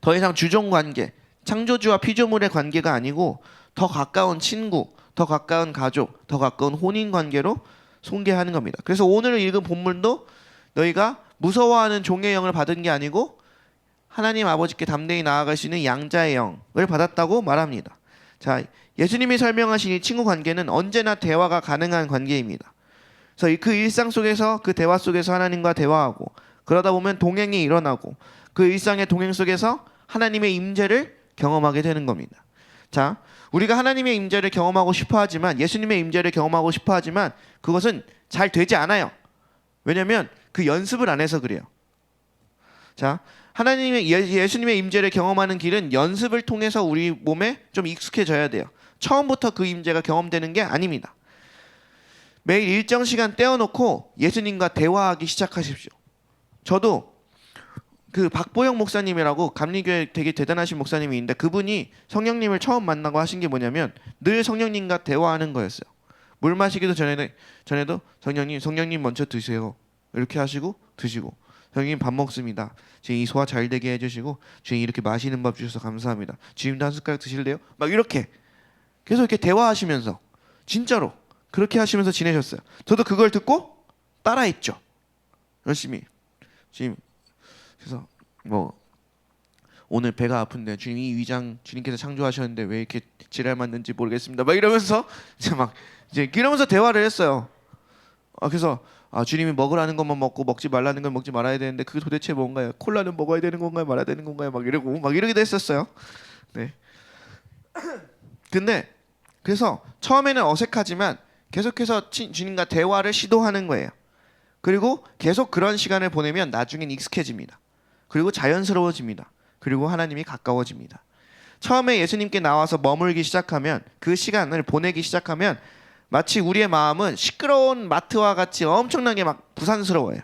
[SPEAKER 1] 더 이상 주종 관계, 창조주와 피조물의 관계가 아니고 더 가까운 친구, 더 가까운 가족, 더 가까운 혼인 관계로 소개하는 겁니다. 그래서 오늘 읽은 본문도 너희가 무서워하는 종의 영을 받은 게 아니고 하나님 아버지께 담대히 나아갈 수 있는 양자의 영을 받았다고 말합니다. 자, 예수님이 설명하신 이 친구 관계는 언제나 대화가 가능한 관계입니다. 그래서 그 일상 속에서 그 대화 속에서 하나님과 대화하고 그러다 보면 동행이 일어나고 그 일상의 동행 속에서 하나님의 임재를 경험하게 되는 겁니다. 자, 우리가 하나님의 임재를 경험하고 싶어 하지만 예수님의 임재를 경험하고 싶어 하지만 그것은 잘 되지 않아요. 왜냐하면 그 연습을 안 해서 그래요. 자, 예수님의 임재를 경험하는 길은 연습을 통해서 우리 몸에 좀 익숙해져야 돼요. 처음부터 그 임재가 경험되는 게 아닙니다. 매일 일정 시간 떼어놓고 예수님과 대화하기 시작하십시오. 저도 그 박보영 목사님이라고 감리교회 되게 대단하신 목사님이 있는데 그분이 성령님을 처음 만나고 하신 게 뭐냐면 늘 성령님과 대화하는 거였어요. 물 마시기도 전에도 성령님 먼저 드세요. 이렇게 하시고 드시고 성령님 밥 먹습니다. 주님 이 소화 잘 되게 해주시고 주님 이렇게 맛있는 밥 주셔서 감사합니다. 주님도 한 숟가락 드실래요? 막 이렇게 계속 이렇게 대화하시면서 진짜로 그렇게 하시면서 지내셨어요. 저도 그걸 듣고 따라했죠. 열심히. 주님 그래서 뭐 오늘 배가 아픈데 주님 이 위장 주님께서 창조하셨는데 왜 이렇게 지랄 맞는지 모르겠습니다. 막 이러면서 이러면서 대화를 했어요. 그래서 주님이 먹으라는 것만 먹고 먹지 말라는 건 먹지 말아야 되는데 그게 도대체 뭔가요? 콜라는 먹어야 되는 건가요? 말아야 되는 건가요? 막 이러기도 했었어요. 네. 근데 그래서 처음에는 어색하지만 계속해서 주님과 대화를 시도하는 거예요. 그리고 계속 그런 시간을 보내면 나중엔 익숙해집니다. 그리고 자연스러워집니다. 그리고 하나님이 가까워집니다. 처음에 예수님께 나와서 머물기 시작하면 그 시간을 보내기 시작하면 마치 우리의 마음은 시끄러운 마트와 같이 엄청나게 막 부산스러워요.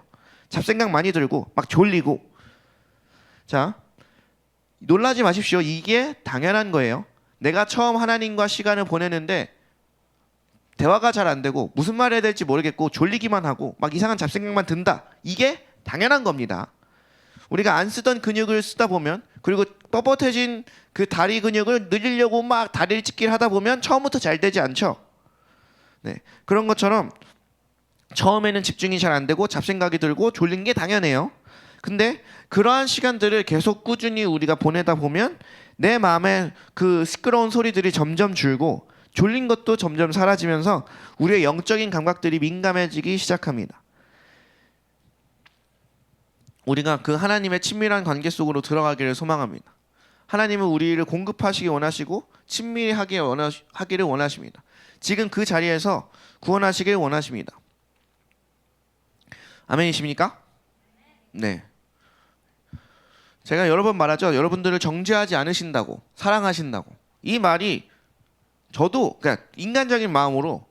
[SPEAKER 1] 잡생각 많이 들고 막 졸리고. 자, 놀라지 마십시오. 이게 당연한 거예요. 내가 처음 하나님과 시간을 보내는데 대화가 잘 안 되고 무슨 말 해야 될지 모르겠고 졸리기만 하고 막 이상한 잡생각만 든다. 이게 당연한 겁니다. 우리가 안 쓰던 근육을 쓰다 보면 그리고 뻣뻣해진 그 다리 근육을 늘리려고 막 다리를 찢기를 하다 보면 처음부터 잘 되지 않죠. 네, 그런 것처럼 처음에는 집중이 잘 안 되고 잡생각이 들고 졸린 게 당연해요. 근데 그러한 시간들을 계속 꾸준히 우리가 보내다 보면 내 마음에 그 시끄러운 소리들이 점점 줄고 졸린 것도 점점 사라지면서 우리의 영적인 감각들이 민감해지기 시작합니다. 우리가 그 하나님의 친밀한 관계 속으로 들어가기를 소망합니다. 하나님은 우리를 공급하시기 원하시고 친밀히 하기를 원하십니다. 지금 그 자리에서 구원하시길 원하십니다. 아멘이십니까? 네. 제가 여러 번 말하죠. 여러분들을 정죄하지 않으신다고, 사랑하신다고. 이 말이 저도 그냥 인간적인 마음으로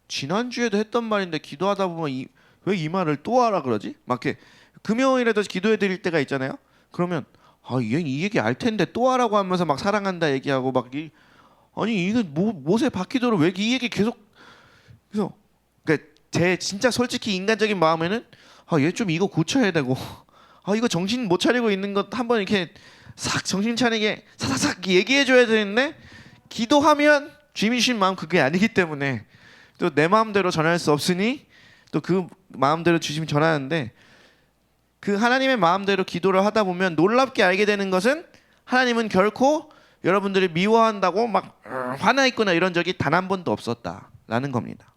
[SPEAKER 1] 지난주에도 했던 말인데 기도하다 보면 왜 이 말을 또 하라 그러지? 막 이렇게 금요일에도 기도해 드릴 때가 있잖아요. 그러면 이 얘기 알 텐데 또 하라고 하면서 막 사랑한다 얘기하고 막 아니 이거 못에 박히도록 왜 이 얘기 계속 그래서 그러니까 제 진짜 솔직히 인간적인 마음에는 얘 좀 이거 고쳐야 되고 이거 정신 못 차리고 있는 것 한번 이렇게 싹 정신 차리게 사사삭 얘기해 줘야 되는데 기도하면 주님이신 마음 그게 아니기 때문에 또 내 마음대로 전할 수 없으니 또 그 마음대로 주님이 전하는데 그 하나님의 마음대로 기도를 하다 보면 놀랍게 알게 되는 것은 하나님은 결코 여러분들이 미워한다고 막 화나 있거나 이런 적이 단 한 번도 없었다라는 겁니다.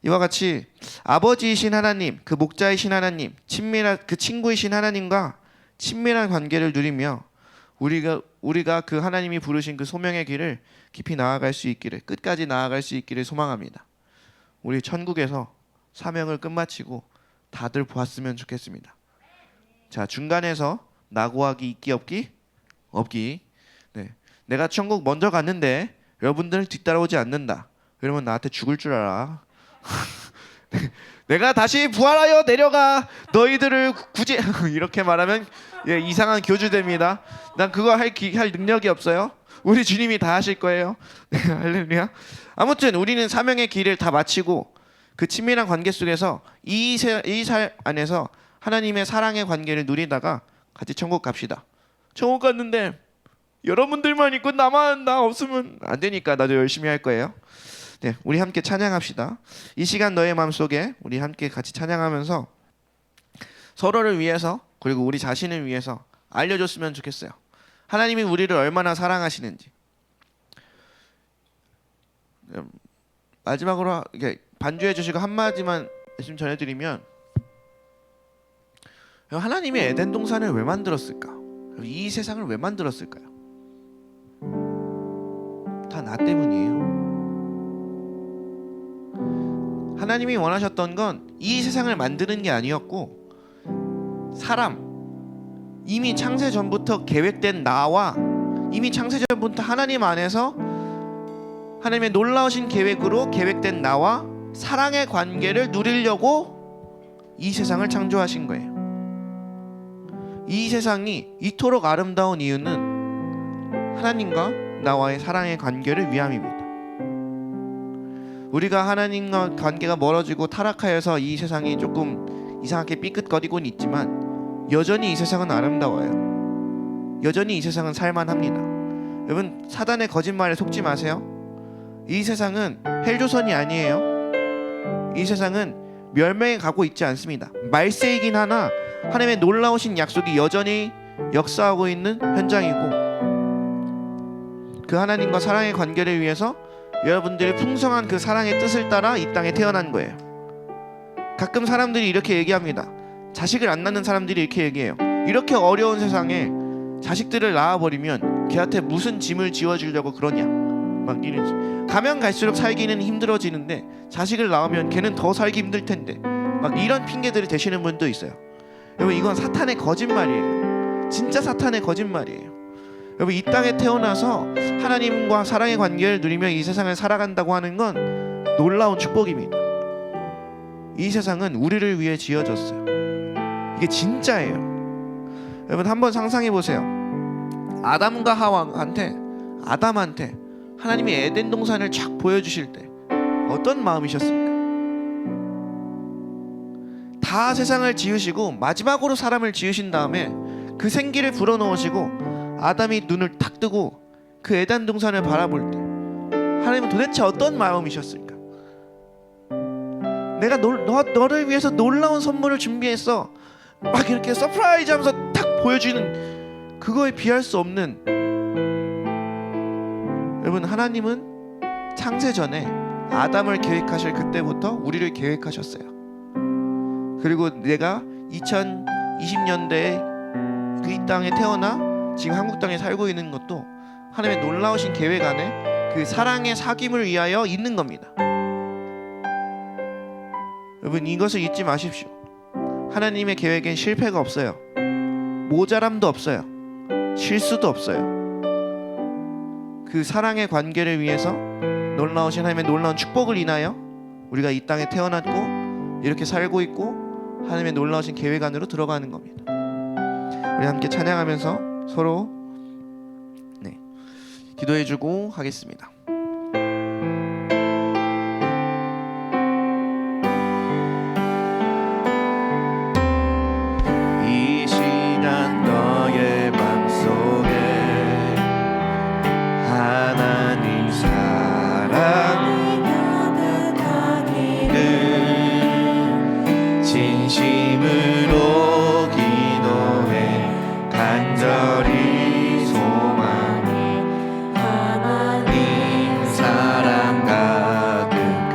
[SPEAKER 1] 이와 같이 아버지이신 하나님, 그 목자이신 하나님, 그 친구이신 하나님과 친밀한 관계를 누리며 우리가 그 하나님이 부르신 그 소명의 길을 깊이 나아갈 수 있기를, 끝까지 나아갈 수 있기를 소망합니다. 우리 천국에서 사명을 끝마치고 다들 보았으면 좋겠습니다. 자, 중간에서 낙오하기 있기 없기. 네. 내가 천국 먼저 갔는데 여러분들은 뒤따라오지 않는다. 그러면 나한테 죽을 줄 알아. 내가 다시 부활하여 내려가 너희들을 구제 이렇게 말하면 이상한 교주됩니다. 난 그거 할 능력이 없어요. 우리 주님이 다 하실 거예요. 할렐루야. 아무튼 우리는 사명의 길을 다 마치고 그 친밀한 관계 속에서 이 살 안에서 하나님의 사랑의 관계를 누리다가 같이 천국 갑시다. 천국 갔는데 여러분들만 있고 나만 나 없으면 안 되니까 나도 열심히 할 거예요. 네, 우리 함께 찬양합시다. 이 시간 너의 마음속에 우리 함께 같이 찬양하면서 서로를 위해서 그리고 우리 자신을 위해서 알려줬으면 좋겠어요. 하나님이 우리를 얼마나 사랑하시는지. 마지막으로 반주해 주시고 한마디만 말씀 전해드리면, 하나님이 에덴 동산을 왜 만들었을까? 이 세상을 왜 만들었을까요? 다 나 때문이에요. 하나님이 원하셨던 건 이 세상을 만드는 게 아니었고, 이미 창세 전부터 계획된 나와 이미 창세 전부터 하나님 안에서 하나님의 놀라우신 계획으로 계획된 나와 사랑의 관계를 누리려고 이 세상을 창조하신 거예요. 이 세상이 이토록 아름다운 이유는 하나님과 나와의 사랑의 관계를 위함입니다. 우리가 하나님과 관계가 멀어지고 타락하여서 이 세상이 조금 이상하게 삐끗거리곤 있지만 여전히 이 세상은 아름다워요. 여전히 이 세상은 살만합니다. 여러분, 사단의 거짓말에 속지 마세요. 이 세상은 헬조선이 아니에요. 이 세상은 멸망에 가고 있지 않습니다. 말세이긴 하나 하나님의 놀라우신 약속이 여전히 역사하고 있는 현장이고, 그 하나님과 사랑의 관계를 위해서 여러분들이 풍성한 그 사랑의 뜻을 따라 이 땅에 태어난 거예요. 가끔 사람들이 이렇게 얘기합니다. 자식을 안 낳는 사람들이 이렇게 얘기해요. 이렇게 어려운 세상에 자식들을 낳아버리면 걔한테 무슨 짐을 지워주려고 그러냐, 막 이런. 가면 갈수록 살기는 힘들어지는데 자식을 낳으면 걔는 더 살기 힘들 텐데, 막 이런 핑계들을 대시는 분도 있어요. 여러분, 이건 사탄의 거짓말이에요. 진짜 사탄의 거짓말이에요. 여러분, 이 땅에 태어나서 하나님과 사랑의 관계를 누리며 이 세상을 살아간다고 하는 건 놀라운 축복입니다. 이 세상은 우리를 위해 지어졌어요. 이게 진짜예요. 여러분, 한번 상상해 보세요. 아담과 하와한테, 아담한테 하나님이 에덴 동산을 쫙 보여주실 때 어떤 마음이셨을까? 다 세상을 지으시고 마지막으로 사람을 지으신 다음에 그 생기를 불어넣으시고 아담이 눈을 탁 뜨고 그 에덴 동산을 바라볼 때 하나님은 도대체 어떤 마음이셨을까? 내가 너를 위해서 놀라운 선물을 준비했어, 막 이렇게 서프라이즈 하면서 탁 보여주는, 그거에 비할 수 없는. 여러분, 하나님은 창세 전에 아담을 계획하실 그때부터 우리를 계획하셨어요. 그리고 내가 2020년대에 이 땅에 태어나 지금 한국 땅에 살고 있는 것도 하나님의 놀라우신 계획 안에 그 사랑의 사귐을 위하여 있는 겁니다. 여러분, 이것을 잊지 마십시오. 하나님의 계획엔 실패가 없어요. 모자람도 없어요. 실수도 없어요. 그 사랑의 관계를 위해서 놀라우신 하나님의 놀라운 축복을 인하여 우리가 이 땅에 태어났고 이렇게 살고 있고 하나님의 놀라우신 계획 안으로 들어가는 겁니다. 우리 함께 찬양하면서 서로 기도해주고 하겠습니다. 이 시간 너의 맘속에 하나님 사랑을 진심으로 기도해 간절히 소망해 하나님 사랑 가득하기를.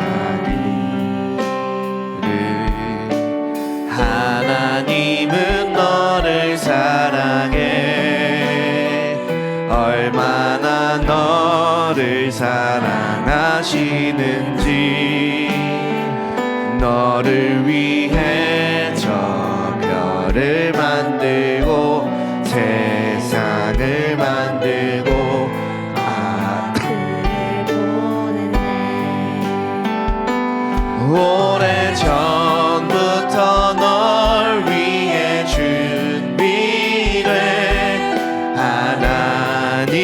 [SPEAKER 1] 하나님은 너를 사랑해. 얼마나 너를 사랑하시는지. 너를 위해 저 별을 만들고 세상을 만들고 아들을 보냈네. 오래 오래전부터 널 위해 준비된 하나님의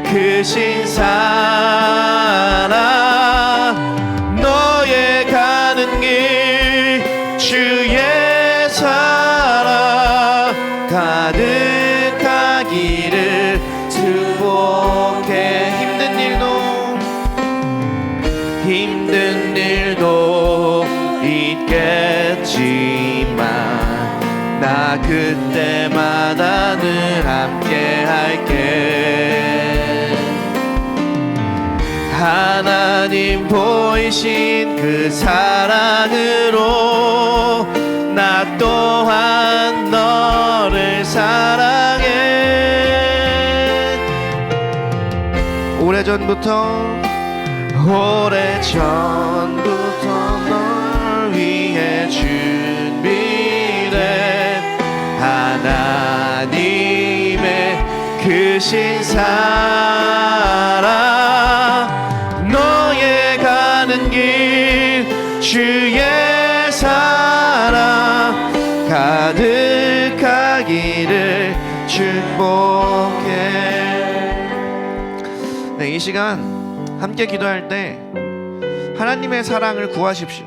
[SPEAKER 1] 크신 사랑, 너의 가는 길 주의 사랑 가득하기를 축복해. 힘든 일도 있겠지만 나 그때마다 늘 함께 할게. 하나님 보이신 그 사랑으로 나 또한 너를 사랑해. 오래전부터 널 위해 준비된 하나님의 크신 사랑, 너의 가는 길 주의 사랑 가득하기를 축복해. 네, 이 시간 함께 기도할 때 하나님의 사랑을 구하십시오.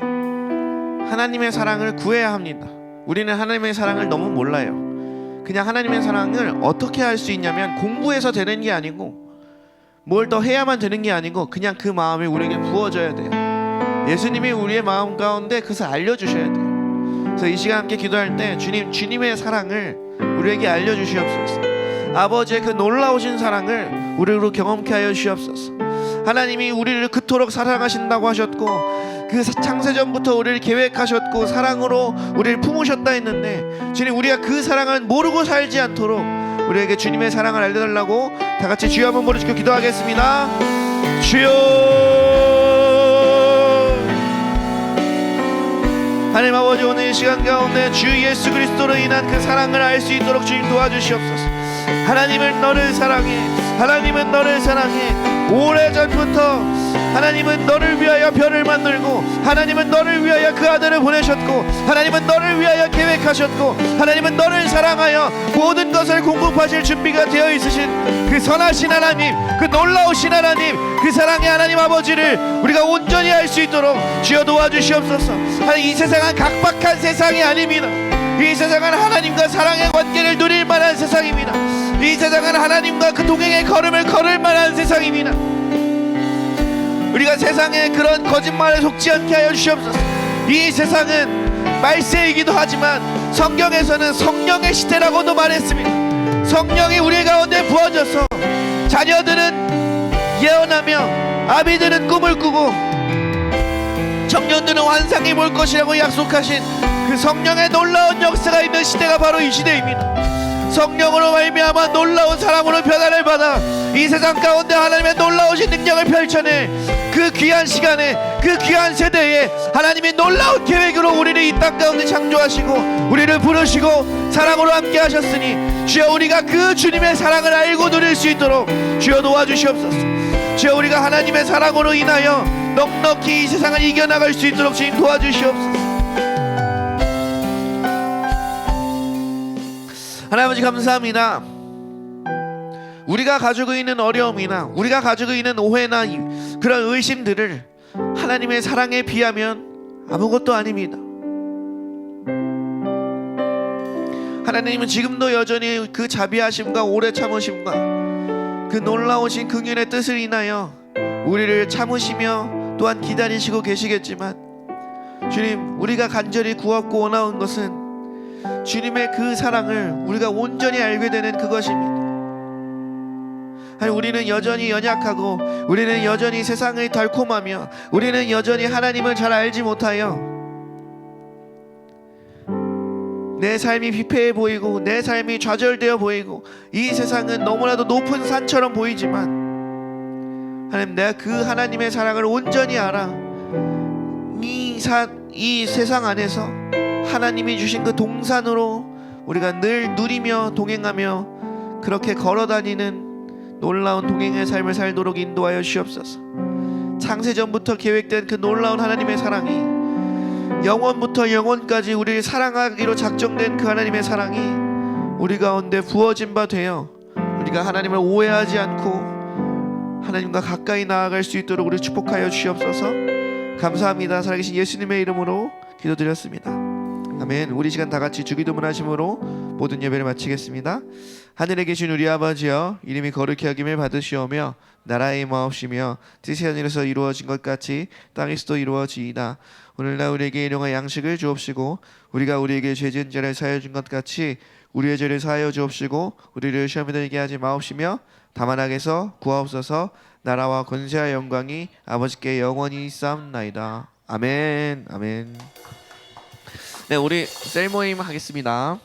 [SPEAKER 1] 하나님의 사랑을 구해야 합니다. 우리는 하나님의 사랑을 너무 몰라요. 그냥 하나님의 사랑을 어떻게 할 수 있냐면 공부해서 되는 게 아니고 뭘 더 해야만 되는 게 아니고 그냥 그 마음이 우리에게 부어져야 돼요. 예수님이 우리의 마음 가운데 그것을 알려주셔야 돼요. 그래서 이 시간 함께 기도할 때 주님의 사랑을 우리에게 알려주시옵소서. 아버지의 그 놀라우신 사랑을 우리로 경험케 하여 주시옵소서. 하나님이 우리를 그토록 사랑하신다고 하셨고 그 창세전부터 우리를 계획하셨고 사랑으로 우리를 품으셨다 했는데, 주님, 우리가 그 사랑을 모르고 살지 않도록 우리에게 주님의 사랑을 알려달라고 다 같이 주여 한번 부르시고 기도하겠습니다. 주여. 하나님 아버지, 오늘 이 시간 가운데 주 예수 그리스도로 인한 그 사랑을 알 수 있도록 주님 도와주시옵소서. 하나님은 너를 사랑해. 하나님은 너를 사랑해. 오래전부터 하나님은 너를 위하여 별을 만들고, 하나님은 너를 위하여 그 아들을 보내셨고, 하나님은 너를 위하여 계획하셨고, 하나님은 너를 사랑하여 모든 것을 공급하실 준비가 되어 있으신 그 선하신 하나님, 그 놀라우신 하나님, 그 사랑의 하나님 아버지를 우리가 온전히 알 수 있도록 주여 도와주시옵소서. 하나님, 이 세상은 각박한 세상이 아닙니다. 이 세상은 하나님과 사랑의 관계를 누릴 만한 세상입니다. 이 세상은 하나님과 그 동행의 걸음을 걸을 만한 세상입니다. 우리가 세상에 그런 거짓말에 속지 않게 하여 주시옵소서. 이 세상은 말세이기도 하지만 성경에서는 성령의 시대라고도 말했습니다. 성령이 우리 가운데 부어져서 자녀들은 예언하며 아비들은 꿈을 꾸고 청년들은 환상이 볼 것이라고 약속하신 그 성령의 놀라운 역사가 있는 시대가 바로 이 시대입니다. 성령으로 말미암아 놀라운 사랑으로 변화를 받아 이 세상 가운데 하나님의 놀라우신 능력을 펼쳐낼 그 귀한 시간에, 그 귀한 세대에 하나님의 놀라운 계획으로 우리를 이 땅 가운데 창조하시고 우리를 부르시고 사랑으로 함께 하셨으니 주여, 우리가 그 주님의 사랑을 알고 누릴 수 있도록 주여 도와주시옵소서. 주여, 우리가 하나님의 사랑으로 인하여 넉넉히 이 세상을 이겨나갈 수 있도록 주님 도와주시옵소서. 하나님 아버지, 감사합니다. 우리가 가지고 있는 어려움이나 우리가 가지고 있는 오해나 그런 의심들을 하나님의 사랑에 비하면 아무것도 아닙니다. 하나님은 지금도 여전히 그 자비하심과 오래 참으심과 그 놀라우신 긍휼의 뜻을 인하여 우리를 참으시며 또한 기다리시고 계시겠지만, 주님, 우리가 간절히 구하고 원하는 것은 주님의 그 사랑을 우리가 온전히 알게 되는 그것입니다. 우리는 여전히 연약하고 우리는 여전히 세상의 달콤하며 우리는 여전히 하나님을 잘 알지 못하여 내 삶이 피폐해 보이고 내 삶이 좌절되어 보이고 이 세상은 너무나도 높은 산처럼 보이지만, 하나님, 내가 그 하나님의 사랑을 온전히 알아 이 세상 안에서 하나님이 주신 그 동산으로 우리가 늘 누리며 동행하며 그렇게 걸어다니는 놀라운 동행의 삶을 살도록 인도하여 주시옵소서. 창세전부터 계획된 그 놀라운 하나님의 사랑이 영원부터 영원까지 우리를 사랑하기로 작정된 그 하나님의 사랑이 우리 가운데 부어진 바 되어 우리가 하나님을 오해하지 않고 하나님과 가까이 나아갈 수 있도록 우리 축복하여 주시옵소서. 감사합니다. 살아계신 예수님의 이름으로 기도드렸습니다. 아멘. 우리 시간 다 같이 주기도문 하심으로 모든 예배를 마치겠습니다. 하늘에 계신 우리 아버지여, 이름이 거룩히 여김을 받으시오며 나라의 임하옵시며 뜻이 하늘에서 이루어진 것 같이 땅에서도 이루어지이다. 오늘날 우리에게 일용할 양식을 주옵시고 우리가 우리에게 죄 지은 자를 사하여 준 것 같이 우리의 죄를 사하여 주옵시고 우리를 시험에 들게 하지 마옵시며 다만 악에서 구하옵소서. 나라와 권세와 영광이 아버지께 영원히 있사옵나이다. 아멘. 아멘. 네, 우리 셀 모임 하겠습니다.